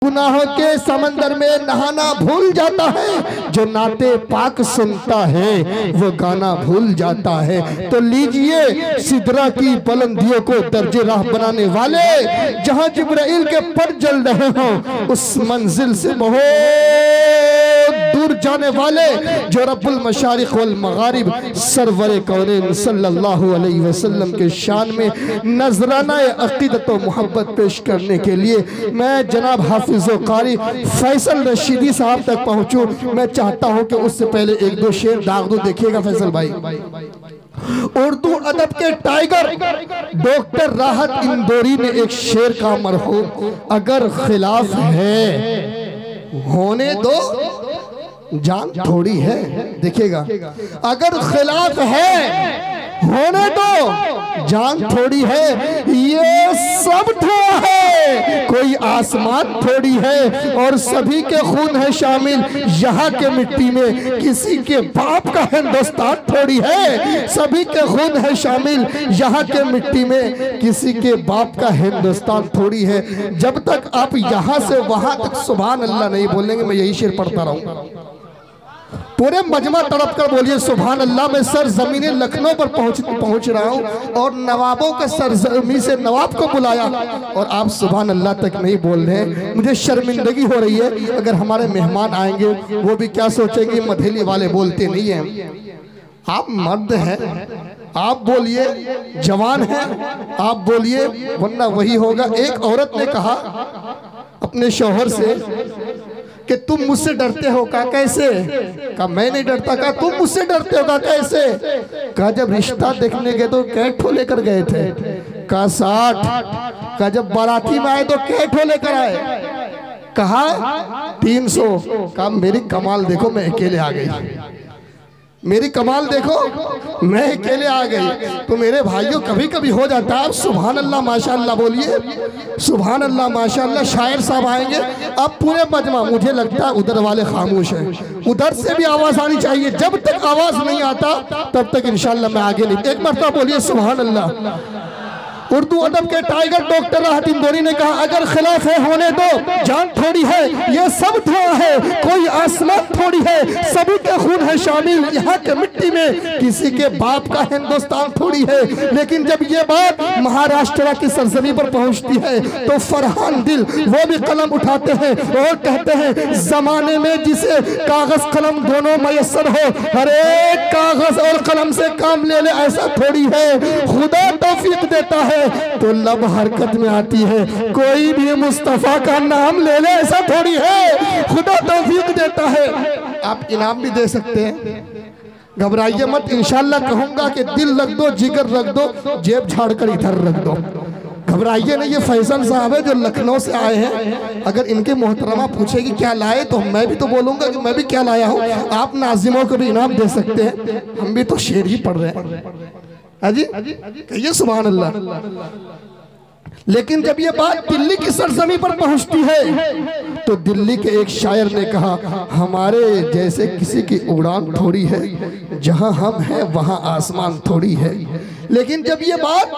गुनाहों के समंदर में नहाना भूल जाता है, जो नाते पाक सुनता है वो गाना भूल जाता है। तो लीजिए सिदरा की बुलंदियों को दर्जे राह बनाने वाले, जहां जिब्राइल के पर जल रहे हो उस मंजिल से बहुत दूर जाने वाले, जो रब्बुल मशारिक वल मगारिब सरवरे कौनैन सल्लल्लाहु अलैहि वसल्लम के शान में नजराना अकीदत व मोहब्बत पेश करने के लिए मैं जनाब हाफिज कारी फैसल रशीदी साहब तक पहुंचूं। मैं चाहता हूं कि उससे पहले एक दो शेर दाग दो। देखिएगा फैसल भाई, उर्दू अदब के टाइगर डॉक्टर राहत इंदौरी ने एक शेर का मरहूम, अगर खिलाफ है होने दो जान थोड़ी है। देखिएगा, अगर खिलाफ है होने दो जान थोड़ी है, ये सब थोड़ा है कोई आसमान थोड़ी है, और सभी के खून है शामिल यहाँ के मिट्टी में, किसी के बाप का हिंदुस्तान थोड़ी है। सभी के खून है शामिल यहाँ के मिट्टी में, किसी के बाप का हिंदुस्तान थोड़ी है। जब तक आप यहाँ से वहां तक सुभान अल्लाह नहीं बोलेंगे, मैं यही शेर पढ़ता रहूंगा। पूरे मजमा तड़प कर बोलिए सुभान अल्लाह। मैं सर जमीन लखनऊ पर पहुंच रहा हूं और नवाबों के सरजमी से नवाब को बुलाया और आप सुभान अल्लाह तक नहीं बोल रहे। मुझे शर्मिंदगी हो रही है। अगर हमारे मेहमान आएंगे वो भी क्या सोचेंगे, मधेली वाले बोलते नहीं हैं। आप मर्द हैं, आप बोलिए, जवान हैं आप बोलिए, वरना वही होगा। एक औरत ने कहा अपने शौहर से कि तुम मुझसे डरते हो का कैसे? कहा मैं नहीं डरता। कहा तुम मुझसे डरते हो का कैसे? कहा जब रिश्ता देखने गए तो कैठो लेकर गए थे। कहा 60। कहा जब बाराती में आए तो कैठो लेकर आए। कहा 300। कहा मेरी कमाल देखो, मैं अकेले आ गई। मेरी कमाल देखो, मैं अकेले आ गई। तो मेरे भाइयों कभी कभी हो जाता है। आप सुभान अल्लाह माशाअल्लाह बोलिए, सुभान अल्लाह माशाअल्लाह। शायर साहब आएंगे, अब पूरे मजमा, मुझे लगता है उधर वाले खामोश हैं, उधर से भी आवाज आनी चाहिए। जब तक आवाज नहीं आता तब तक इंशाअल्लाह मैं आगे नहीं। एक मरतबा बोलिए सुभान अल्लाह। उर्दू अदब के टाइगर डॉक्टर राहत इंदौरी ने कहा अगर खिलाफ है होने दो जान थोड़ी है, ये सब थोड़ा है कोई आसमान थोड़ी है, सभी के खून है शामिल यहाँ के मिट्टी में, किसी के बाप का हिंदुस्तान थोड़ी है। लेकिन जब ये बात महाराष्ट्र की सरजमी पर पहुंचती है तो फरहान दिल वो भी कलम उठाते हैं और कहते हैं जमाने में जिसे कागज कलम दोनों मयसर हो, हर एक कागज और कलम से काम ले ले ऐसा थोड़ी है। खुदा तौफीक देता है तो लब हरकत में आती है, कोई भी मुस्तफा का नाम ले ले ऐसा थोड़ी है। खुदा तौफीक देता है। आप इनाम भी दे सकते हैं, घबराइए मत। इंशाल्लाह कहूंगा कि दिल रख दो, जिगर रख दो, जेब झाड़कर इधर रख दो, घबराइए नहीं। ये फैसल साहब है जो लखनऊ से आए हैं। अगर इनके मोहतरमा पूछेगी क्या लाए तो मैं भी तो बोलूंगा कि मैं भी क्या लाया हूँ। आप नाजिमों को भी इनाम दे सकते हैं, हम भी तो शेर ही पढ़ रहे हैं। अजी कहिए सुभान अल्लाह। लेकिन जब ये बात दिल्ली की सरजमी पर पहुंचती है तो दिल्ली के एक शायर ने कहा हमारे जैसे किसी की उड़ान थोड़ी है, जहां हम हैं वहां आसमान थोड़ी है। लेकिन जब ये बात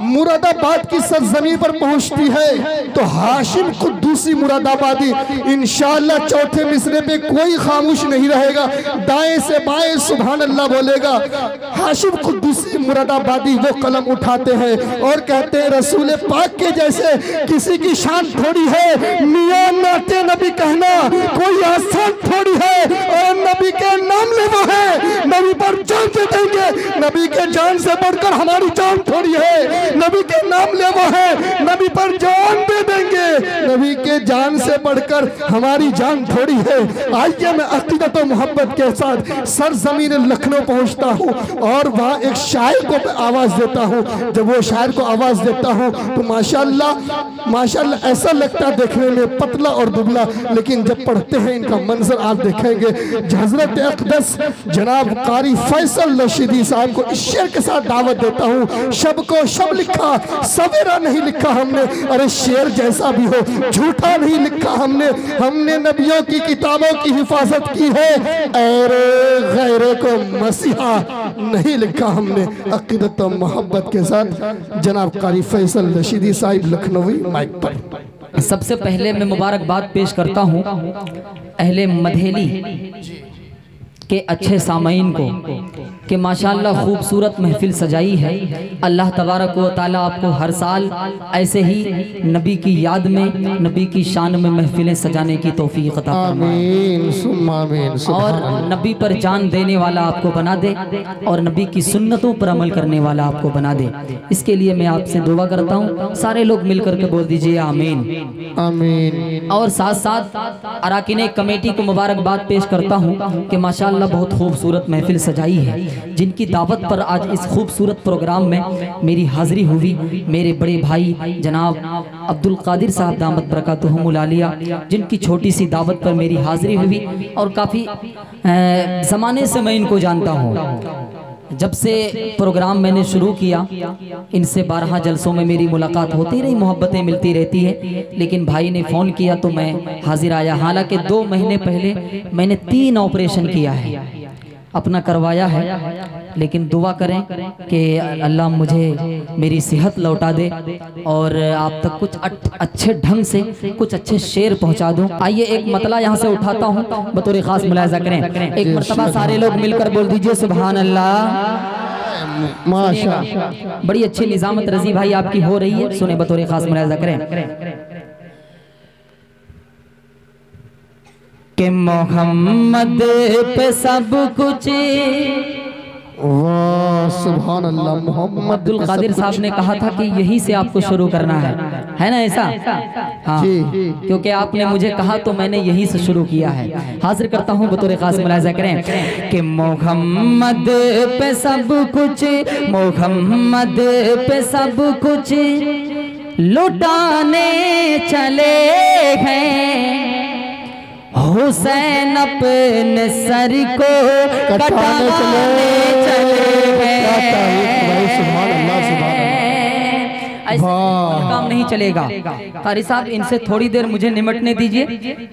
मुरादाबाद की सरजमी पर पहुंचती है तो हाशिम कुद्दूसी मुरादाबादी इंशाअल्लाह चौथे मिसरे पे कोई खामोश नहीं रहेगा, दाएं से बाएं सुभान अल्लाह बोलेगा। हाशिम कुद्दूसी मुरादाबादी वो कलम उठाते हैं और कहते हैं रसूल पाक के जैसे किसी की शान थोड़ी है, मियां नाते नबी कहना कोई आसान थोड़ी है, और नबी के नाम ले वो है, नबी पर जान दे देंगे, नबी के जान से बढ़कर हमारी जान थोड़ी है, नबी के नाम ले वो है, नबी पर जान दे देंगे, नबी के जान से बढ़कर हमारी जान थोड़ी है। आइए मैं अकीदत और मोहब्बत के साथ सरजमीन लखनऊ पहुंचता हूं और वहां एक शायर को आवाज देता हूं। जब वो शायर को आवाज देता हूं तो माशाअल्लाह माशाअल्लाह ऐसा लगता है देखने में पतला और दुबला, लेकिन जब पढ़ते हैं इनका मंजर आप देखेंगे। हजरत अक़दस जनाब कारी फैसल रशीदी साहब को इस शेर के साथ दावत देता हूँ। शब को शब लिखा, सवेरा नहीं लिखा हमने, अरे शेर जैसा भी हो झूठा नहीं लिखा हमने, हमने नबियों की किताबों की हिफाजत की है, अरे गैरों को मसीहा नहीं लिखा हमने। अक़ीदत और मोहब्बत के साथ जनाब कारी फैसल रशीदी साहिब लखनवी माइक पर। सबसे पहले मैं मुबारकबाद पेश करता हूँ अहले मधेली के अच्छे सामईन को कि माशाअल्लाह खूबसूरत महफिल सजाई है। अल्लाह तबारक व तआला आपको हर साल ऐसे ही नबी की याद में, नबी की शान में महफिलें सजाने की तौफीक अता फरमाए और नबी पर जान देने वाला आपको बना दे और नबी की सुन्नतों पर अमल करने वाला आपको बना दे। इसके लिए मैं आपसे दुआ करता हूँ, सारे लोग मिलकर के बोल दीजिए आमीन आमीन। और साथ साथ अराकीन कमेटी को मुबारकबाद पेश करता हूँ कि माशाअल्लाह बहुत खूबसूरत महफिल सजाई है, जिनकी दावत पर आज इस खूबसूरत प्रोग्राम में मेरी हाजिरी हुई। मेरे बड़े भाई जनाब अब्दुल कादिर साहब दामत बरकातुहुमुल आलिया, जिनकी छोटी सी दावत पर मेरी हाजिरी हुई और काफ़ी ज़माने से मैं इनको जानता हूँ। जब से प्रोग्राम मैंने शुरू किया इनसे 12 जलसों में मेरी मुलाकात होती रही, मोहब्बतें मिलती रहती है, लेकिन भाई ने फ़ोन किया तो मैं हाजिर आया। हालांकि 2 महीने पहले मैंने 3 ऑपरेशन किया है, अपना करवाया है, लेकिन दुआ करें कि अल्लाह मुझे मेरी सेहत लौटा दे और आप तक कुछ अच्छे ढंग से कुछ अच्छे शेर पहुंचा दूं। आइए एक मतला यहाँ से उठाता हूँ, बतौर खास मुलाहिजा करें। एक मरतबा सारे लोग मिलकर बोल दीजिए सुभान अल्लाह। माशाअल्लाह, बड़ी अच्छी निजामत रजी भाई आपकी हो रही है, सुने बतौर खास मुलाहिजा करें कि मोहम्मद पे सब कुछ। वाह सुभान अल्लाह। मोहम्मद अब्दुल कादिर साहब ने कहा था कि यही से आपको शुरू करना है ना ऐसा? हाँ, क्योंकि आपने मुझे कहा तो मैंने यही से शुरू किया है। हाजिर करता हूँ बतौर खास मुलाहिजा करें कि मोहम्मद पे सब कुछ, मोहम्मद पे सब कुछ लुटाने चले हैं, हुसैन अपने सर को कटाने चले ऐसे काम नहीं चलेगा। कारी साहब इनसे थोड़ी देर मुझे निमटने दीजिए,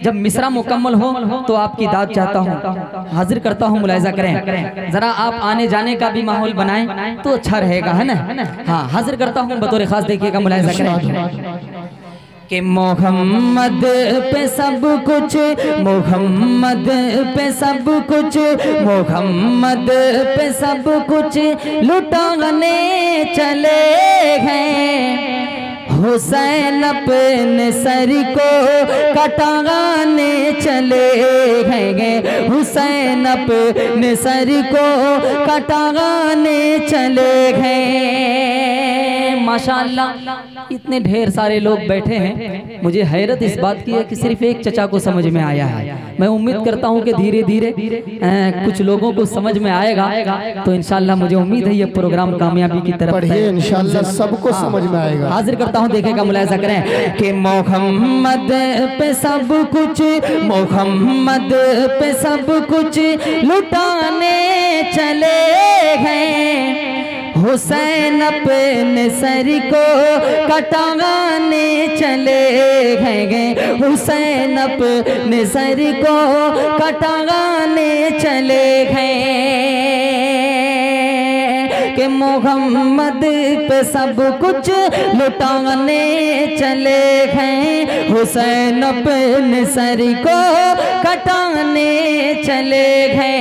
जब मिसरा मुकम्मल हो तो आपकी दाद चाहता हूँ। हाजिर करता हूँ, मुलाहिजा करें, जरा आप आने जाने का भी माहौल बनाएं तो अच्छा रहेगा, है ना? हाँ, हाजिर करता हूँ बतौर खास, देखिएगा, मुलाहिजा करें कि मोहम्मद पे सब कुछ, मोहम्मद पे सब कुछ, मोहम्मद पे सब कुछ लुटाने चले हैं, हुसैन अपने सर को कटाने चले हैं, हुसैन अपने सर को कटाने चले हैं। माशाअल्लाह इतने ढेर सारे लोग बैठे हैं, मुझे हैरत इस बात की है कि सिर्फ एक चचा को समझ में आया है। मैं उम्मीद करता हूं कि धीरे धीरे कुछ लोगों को समझ में आएगा, तो इंशाअल्लाह मुझे उम्मीद है ये प्रोग्राम कामयाबी की तरफ बढ़े, इंशाअल्लाह सबको समझ में आएगा। हाजिर करता हूं, देखेगा, मुलाहिजा करें कि मोहम्मद पे सब कुछ, मोहम्मद पे सब कुछ लुटाने चले हैं, हुसैन अपने सर को कटाने चले हैं, हुसैन अपने सर को कटाने चले हैं कि मोहम्मद पे सब कुछ लुटाने चले हैं, हुसैन अपने सर को कटाने चले हैं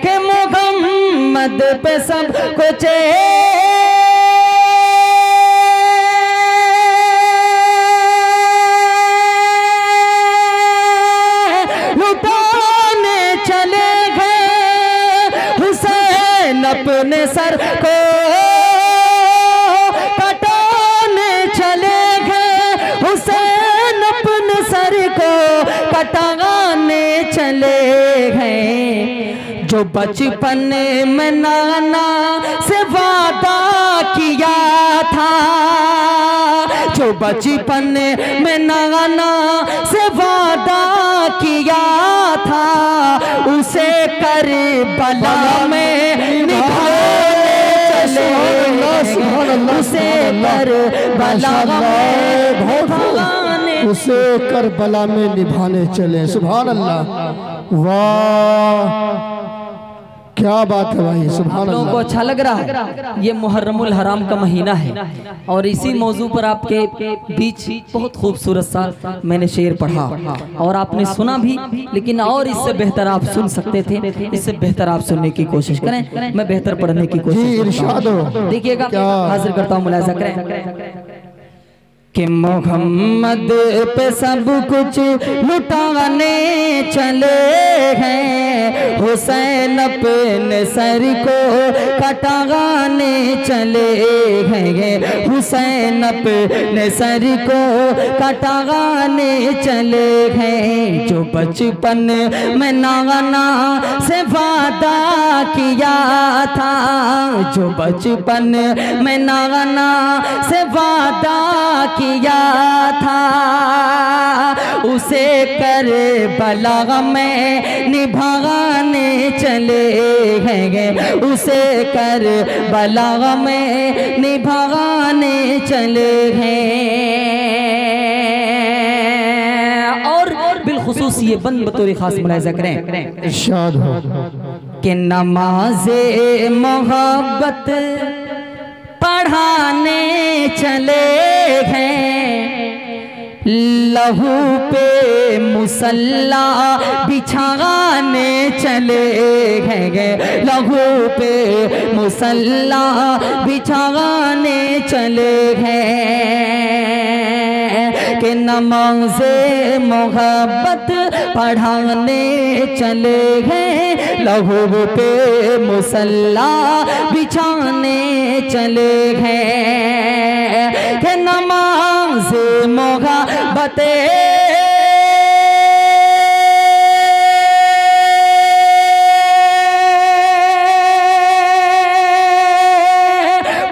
कि मोहम्मद पे सब कुछ लुटाने चले गए, हुसैन अपने सर को कटाने चले गए, हुसैन अपने सर को कटाने चले गए। जो बचपन में नाना से वादा किया था, जो बचपन में नाना से वादा किया था, उसे करबला में निभाने चले, उसे करबला में, उसे करबला में निभाने चले। सुभान अल्लाह। वाह क्या बात है भाई, सुभान लोगों को अल्लाह। अच्छा लग रहा है। ये मुहर्रमुल हराम का महीना है और इसी मौजू पर आपके बीच बहुत खूबसूरत सा मैंने शेर पढ़ा और आपने सुना भी, लेकिन और इससे बेहतर आप सुन सकते थे। इससे बेहतर आप सुनने की कोशिश करें, मैं बेहतर पढ़ने की जी कोशिश इरशाद हो। देखिएगा, क्या हाजिर करता हूँ, मुलाहिजा करें कि मोहम्मद पे सब कुछ लुटाने चले हैं, हुसैन अपने सर को कटाने चले हैं, हुसैन अपने सर को कटाने चले हैं। जो बचपन में नाना से वादा किया था, जो बचपन में नाना से वादा किया था, उसे कर बला में निभाने चले हैं, उसे कर बला में निभाने चले हैं। और बिलखुसूस ये बंद बतौर खास मुलाहिजा करें, इरशाद हो कि नमाज़े मोहब्बत पढ़ाने चले हैं, लहू पे मुसल्ला बिछाने चले हैं, लहू पे मुसल्ला बिछाने चले हैं। कि नमाज़े मोहब्बत पढ़ाने चले हैं, लहू पे मुसल्ला बिछाने चले हैं। कि नमाज़े मोहब्बत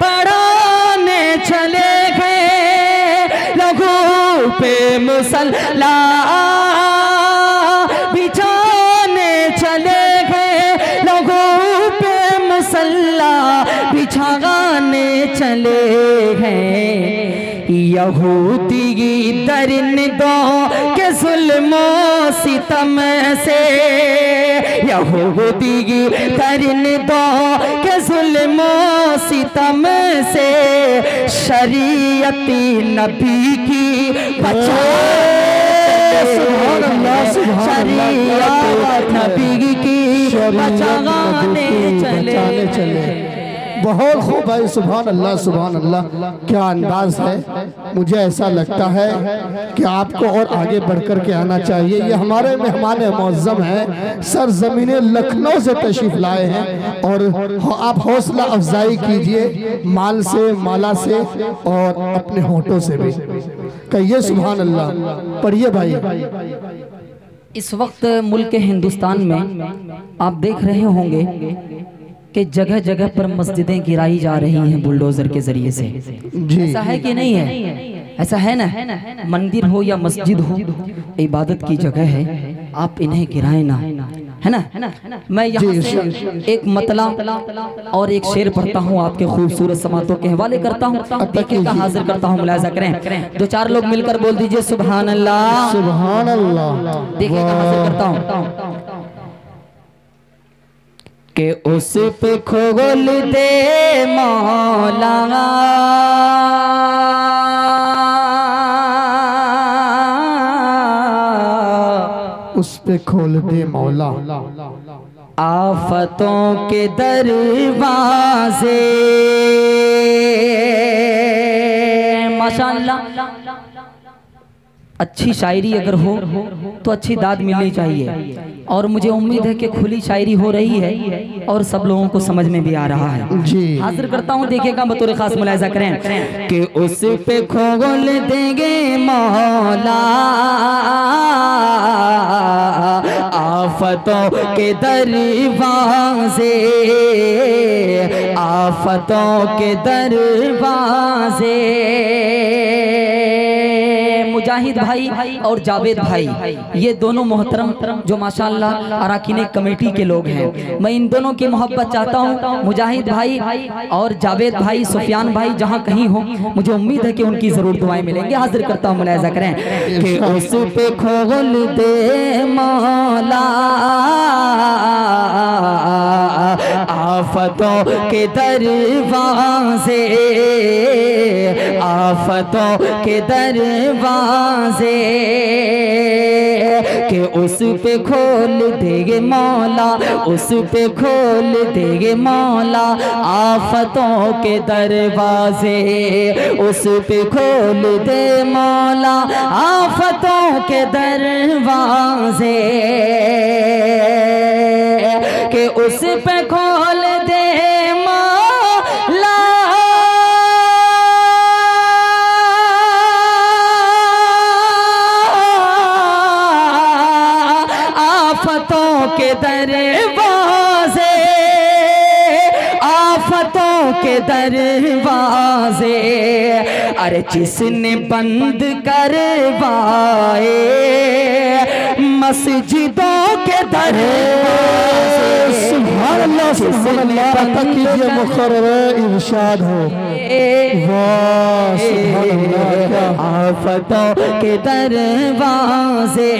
पढ़ाने चले हैं, लहू पे मुसल्ला बिछाने चले हैं, लहू पे मुसल्ला बिछाने चले हैं। यहूदी दरिंदों के जुल्मों सितम से, यहूदी दरिंदों के जुल्मों सितम से, शरीयती नबी की बचाने, शरीयत नबी की बचाने चले। बहुत खूब भाई, सुभान अल्लाह सुभान अल्लाह। क्या अंदाज है, मुझे ऐसा लगता है कि आपको और आगे बढ़कर के आना चाहिए। ये हमारे मेहमान मुअज़्ज़म हैं, सरज़मीन लखनऊ से तशरीफ लाए हैं और आप हौसला अफजाई कीजिए माल से, माला से और अपने होठों से भी कहिए सुभान अल्लाह। पढ़िए भाई। इस वक्त मुल्क हिंदुस्तान में आप देख रहे होंगे कि जगह जगह पर मस्जिदें गिराई जा रही हैं बुलडोजर के जरिए से। ऐसा है कि नहीं है? ऐसा है ना? मंदिर हो या मस्जिद हो, इबादत की जगह है, आप इन्हें गिराएं ना, है ना? मैं यहाँ से एक मतला और एक शेर पढ़ता हूँ, आपके खूबसूरत समातों के हवाले करता हूँ, देखिएगा, हाजिर करता हूँ, मुलाहिजा करें। दो चार लोग मिलकर बोल दीजिए सुभान अल्लाह, सुभान अल्लाह। देखिएगा, हाजिर करता हूँ कि उस पे खोल दे मौला, उस पे खोल दे मौला, आफतों के दरवाजे। माशाअल्लाह, अच्छी शायरी अगर हो तो अच्छी दाद मिलनी चाहिए और मुझे उम्मीद है कि खुली शायरी हो रही है और सब लोगों को समझ में भी आ रहा है जी। हाजिर करता हूँ, देखिएगा, बतौर खास मुलाहिजा करें कि उस पे खोल देंगे मौला, आफतों के दरवाजे, आफतों के दरवाजे। मुजाहिद भाई और जावेद भाई, ये दोनों मोहतरम जो माशाअल्लाह अराकीन कमेटी के लोग हैं, मैं इन दोनों की मोहब्बत चाहता हूँ। मुजाहिद भाई और जावेद भाई, सुफियान भाई जहाँ कहीं हो, मुझे उम्मीद है कि उनकी जरूर दुआएं मिलेंगी। हाजिर करता हूँ, मुलाहिजा करें कि उस पे खोल दे मौला, आफतों के दरवाजे, आफतों के दरवाजे कि उस पे खोल देगे मौला, उस पे खोल देगे मौला आफतों के दरवाजे, उस पे खोल दे मौला आफतों के दरवाजे कि उस पे खोल दे मौला आफतों के दरवाजे, आफतों के दरवाजे। अरे जिसने बंद करवाए मस्जिदों के दरवाजे, सुभान अल्लाह सुभान अल्लाह, तक कीजिए मुकर्रर इरशाद हो। वाह सुभान अल्लाह, आफतों के दरवाजे,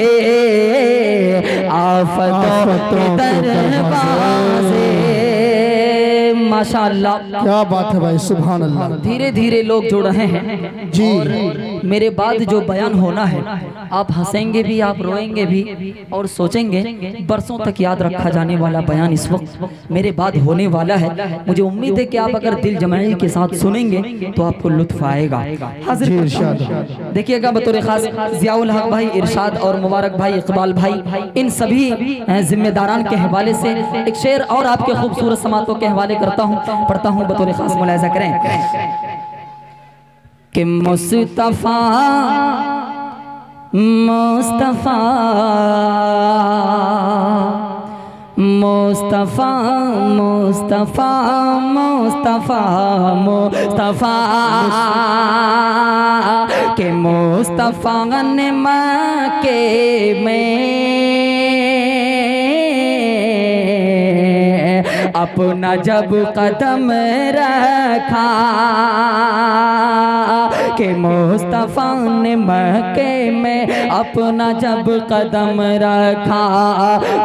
आफतों के दरवाजे। माशाअल्लाह, क्या बात है भाई, सुभान अल्लाह। धीरे धीरे लोग जुड़ रहे हैं जी। और मेरे बाद जो बयान होना है आप हंसेंगे भी, आप रोएंगे भी और सोचेंगे बरसों तक याद रखा जाने वाला बयान इस वक्त मेरे बाद होने वाला है। मुझे उम्मीद है कि आप अगर दिल जमाई के साथ सुनेंगे तो आपको लुत्फ आएगा। हाजिर देखिएगा बतौर खास जियाउल हक भाई इरशाद और मुबारक भाई इकबाल भाई, इन सभी जिम्मेदारान के हवाले से एक शेर और आपके खूबसूरत समातों के हवाले करता हूँ, पढ़ता हूँ, बतौर खास मुलाहिजा करें कि मुस्तफा मुस्तफा मुस्तफा मुस्तफा मुस्तफा मुस्तफा के मुस्तफा ने मक्के में अपना जब कदम रखा के मुस्तफा ने मक्के में अपना जब कदम रखा,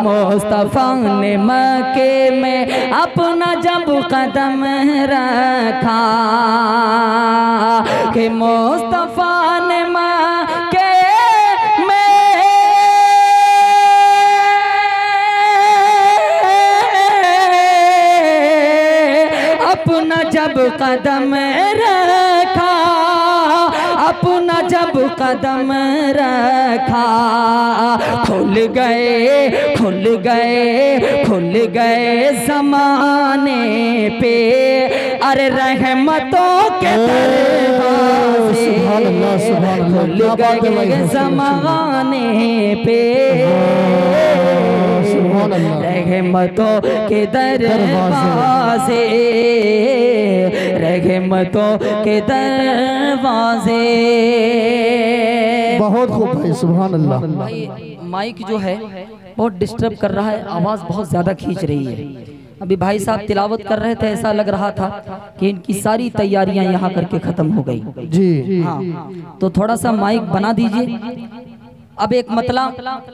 मुस्तफा ने मक्के में अपना जब कदम रखा के मुस्तफा ने मक्के अपना जब कदम रखा, अपना जब कदम रखा खुल गए खुल गए खुल गए ज़माने पे अरे रहमतों के दरवाज़े, खुल गए ज़माने पे रहमतों के दरवाज़े, रहमतों के दरवाज़े। बहुत खूब भाई, सुभान अल्लाह। भाई माइक जो है बहुत डिस्टर्ब कर रहा है, आवाज़ बहुत ज़्यादा खींच रही है। अभी भाई साहब तिलावत कर रहे थे, ऐसा लग रहा था कि इनकी सारी तैयारियां यहाँ करके ख़त्म हो गई जी। हाँ, तो थोड़ा सा माइक बना दीजिए। अब एक मतला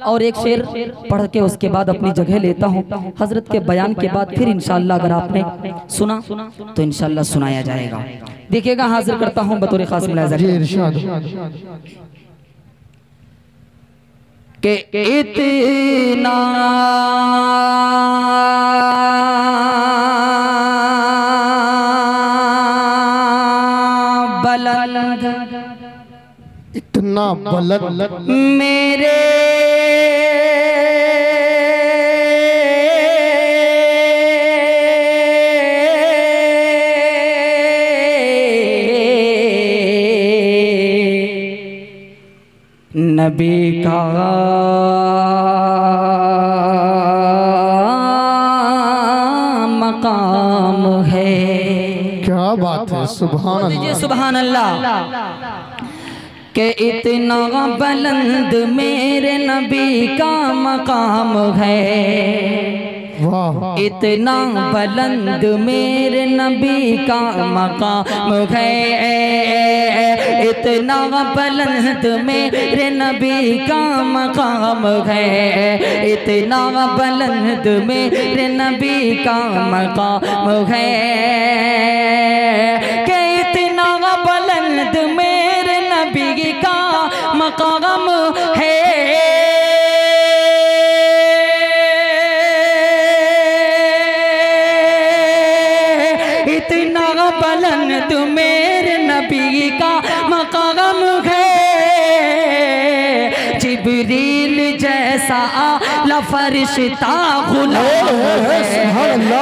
और एक शेर पढ़ के उसके बाद अपनी जगह लेता हूँ। हजरत के बयान के बाद फिर इंशाअल्लाह अगर आपने सुना तो इंशाअल्लाह सुनाया जाएगा। देखिएगा, हाजिर करता हूँ बतौर खास मुलाहिजा के इतना बुलंद, इतना बुलंद मेरे नबी का मकाम है। क्या बात है, सुभान अल्लाह, सुभान अल्लाह। के इतना बुलंद मेरे नबी का मकाम है, इतना बुलंद मेरे नबी का मकाम है, इतना बुलंद मेरे नबी का मकाम है, इतना बुलंद मेरे नबी का मकाम है, कि इतना बुलंद मेरे नबी का मकाम है। इतना बुलंद मेरे नबी का मकाम है, जिब्रील जैसा आला फरिश्ता गुलाम है,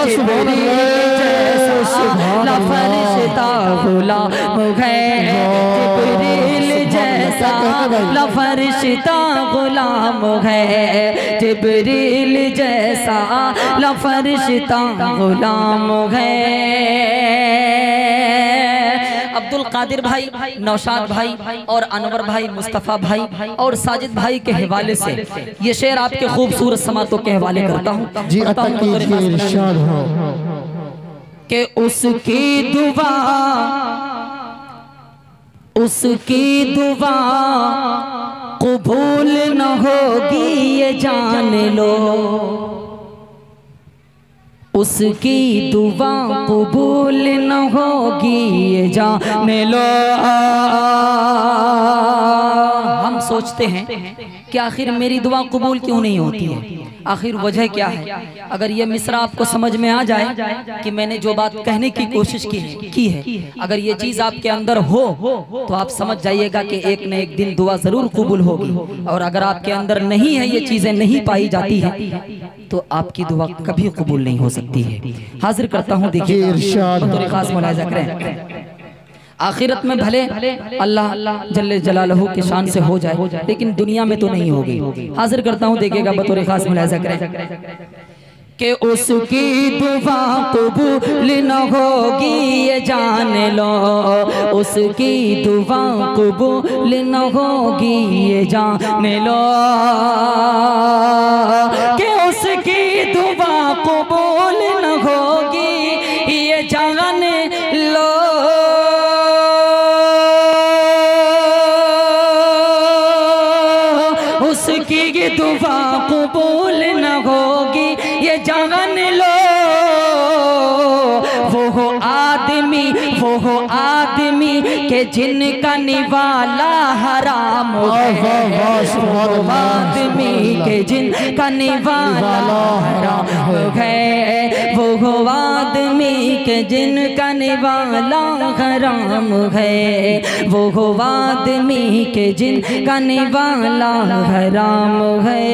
जिब्रील जैसा आला फरिश्ता गुलाम है, जिब्रील जैसा आला फरिश्ता गुलाम है, जिब्रील जैसा आला फरिश्ता गुलाम है। अब्दुल कादिर भाई, नौशाद भाई और अनवर भाई, मुस्तफ़ा भाई और साजिद भाई के हवाले से ये शेर आपके खूबसूरत समातों के हवाले करता हूँ जी। अता कीजिए, इरशाद हो कि उसकी दुआ, उसकी दुआ कबूल न होगी ये जान लो, उसकी दुआ कबूल न होगी ये जान लो। हम सोचते हैं कि आखिर मेरी दुआ कबूल क्यों नहीं होती है, आखिर वजह क्या है। अगर ये मिसरा आपको समझ में आ जाए कि मैंने जो बात कहने की कोशिश की है, अगर ये चीज़ आपके अंदर हो तो आप समझ जाइएगा कि एक न एक दिन दुआ ज़रूर कबूल होगी, और अगर आपके अंदर नहीं है, ये चीज़ें नहीं पाई जाती हैं, तो आपकी दुआ कभी कबूल नहीं हो सकती है। हाजिर करता हूँ, देखिए बतौर खास मुलाहिज़ा करें, आखिरत में भले अल्लाह जल्ले जलालहू के शान से हो जाए, लेकिन दुनिया में तो नहीं होगी। हाजिर करता हूँ, देखिएगा बतौर खास मुलाहिज़ा करें कि उसकी दुआ कबूल न होगी ये जान लो, उसकी दुआ कबूल न होगी ये जान लो, कि उसकी दुआ कबूल न होगी ये जान लो। उसकी दुआ कबूल न होगी ये जान लो, वो हो आदमी, वो हो आदमी के जिनका निवाला हराम है, वो आदमी के जिनका निवाला हराम है, वो हो आदमी के जिनका निवाला हराम है, वो हो आदमी के जिनका निवाला हराम है।